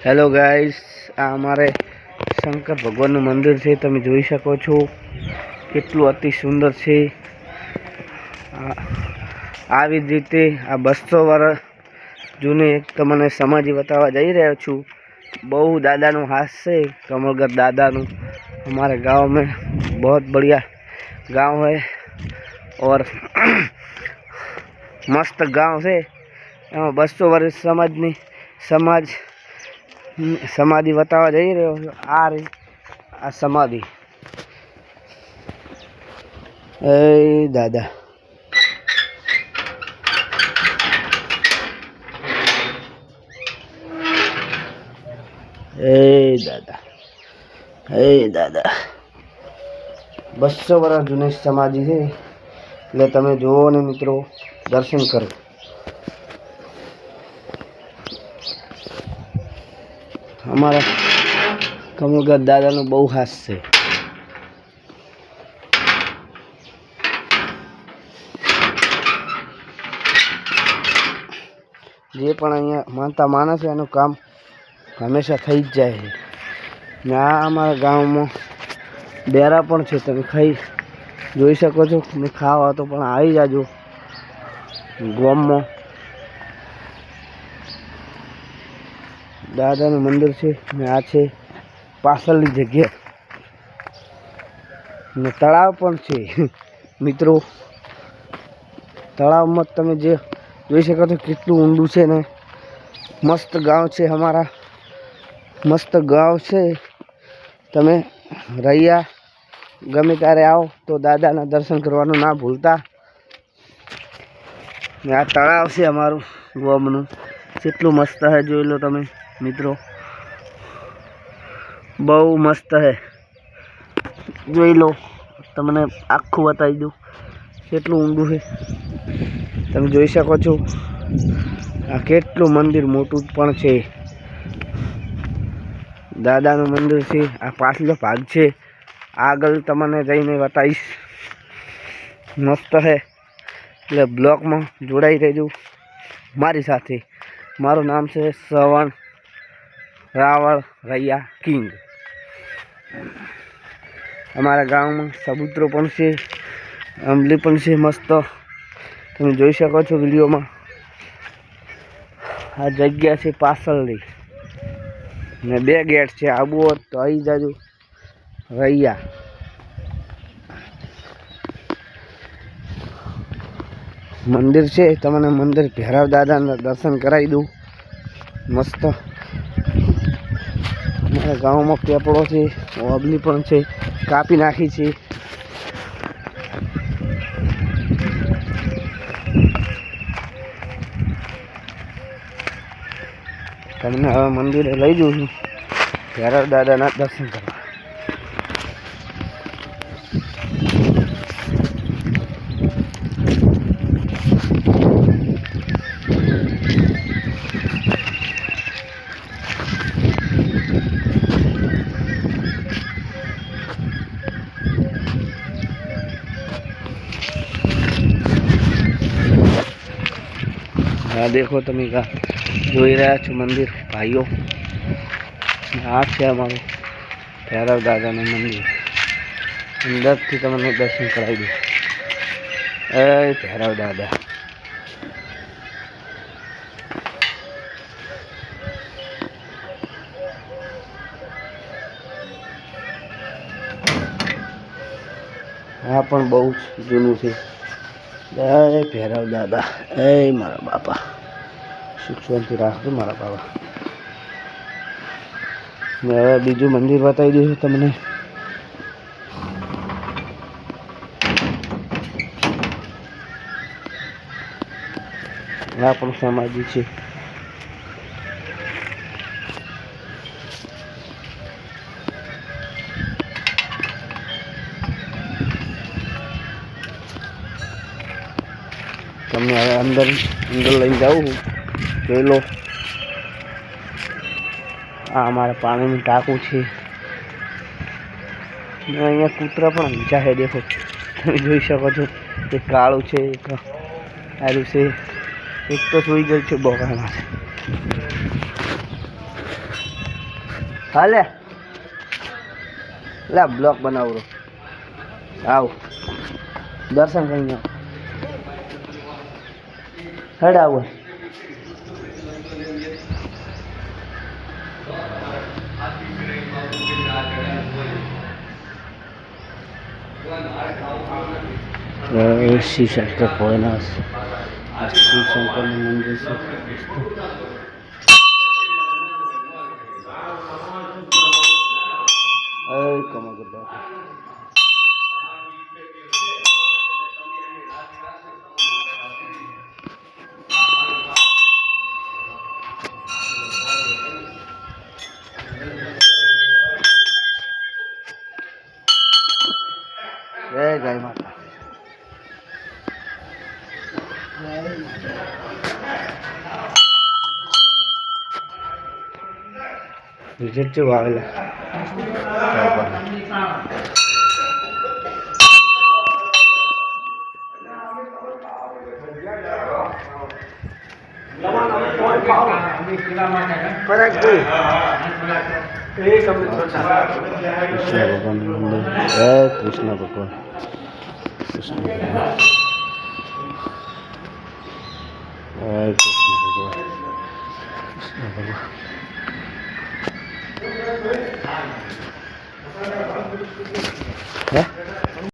Hello guys, आ अमारे शंकर भगवान मंदिर है। तमे જોઈ શકો છો કેટલું અતિ સુંદર છે। આવી જ રીતે આ 200 વર્ષ જૂની એક તમને સમાધિ બતાવવા જઈ રહ્યો છું। बहु दादाનું हाथ से कमलगढ़ दादाનું। हमारे गांव में बहुत बढ़िया गांव है और मस्त गांव है। 200 वर्ष समाधि बतावा जई रह्यो छुं। आ रही आ समाधि। ए दादा, ए दादा, ए दादा, 200 वर्ष जूनी समाधि है। એટલે તમે જોવો ને મિત્રો, દર્શન કરો। हमारा कमलगढ़ दादा नो बहु हाथ से। जे पण अहींया मानता माणस है एनु काम हमेशा थई ज जाय है। ने आ अमारा गांव में डेरा पण छे। तमे खाई जोई शको छो। ने खावा तो पण आई जाजो गाम में। दादाનું મંદિર છે ને આ છે પાછળની જગ્યા ને તળાવ પણ છે મિત્રો। તળાવમાં તમે જે જોઈ શકો છો કેટલું ઊંડું છે ને। મસ્ત ગાંવ છે हमारा, મસ્ત ગાંવ છે। તમે રૈયા ગમે ત્યારે આવો તો દાદાના દર્શન કરવાનું ના ભૂલતા। ને આ તળાવ છે અમારું ગામનું। કેટલું મસ્ત है જોઈ લો તમે मित्रों, बहु मस्त है। જોઈ લો, તમને આખું બતાવી દઉં કેટલું ઊંડું છે। તમે જોઈ શકો છો આ કેટલું મંદિર મોટું પણ છે। દાદાનું મંદિર છે। આ પાછલો ભાગ છે, આગળ તમને જઈને બતાવીશ। મસ્ત है એટલે બ્લોગમાં જોડાઈ રહેજો મારી સાથે। મારું નામ છે શ્રવણ रावण रैया किंग। हमारा गांव में सबूतरो से अमली से मस्त तुम जोई सको छो वीडियो में। आ जग्या से पाछळनी ने 2 गेट है। आबू होत तो आई जाजो रैया। मंदिर से तमने मंदिर भैरव दादा दर्शन कराई दूँ मस्त। हमारे गाँव में पेपड़ो है, अबली पण है, कापी नाखी है। तमने हवे मंदिर लई जाऊँ छुं भैरव दादा दर्शन करवा। हाँ देखो तमे જોઈ રહ્યા છો મંદિર ભાઈઓ। આ છે અમારું ભૈરવ દાદાનું મંદિર। અંદરથી તમને દર્શન કરાવી દઉં। એ ભૈરવ દાદા, આ પણ બહુ જૂનું છે। જય ભૈરવ દાદા, એ મારા બાપા सुख शांति राखो मारा बाबा। मैं हवे बीजू मंदिर बताई दूँ तमने। आ पण समाधि है। तमने हवे अंदर लई जाऊँ જોઈ લો। आ हमारा पानी में टाकू है। अँ कूतरा पण ऊंचा है। देखो तुम जोई सको छो एक काळू है, एक आरू से, एक तो सोई गई है बोका। હાલે લે બ્લોક બનાવરો આવ દર્શન કરીને હેડ આવો શિવ શંકર ભોળેનાથ શિવ શંકરનું મંદિર છે કમા કરતા જય ગાય માતા રિઝલ્ટ કેવું આવેલા કૃષ્ણ ભગવાન કૃષ્ણ ભગવાન કૃષ્ણ ભગવાન કૃષ્ણ ભગવાન હે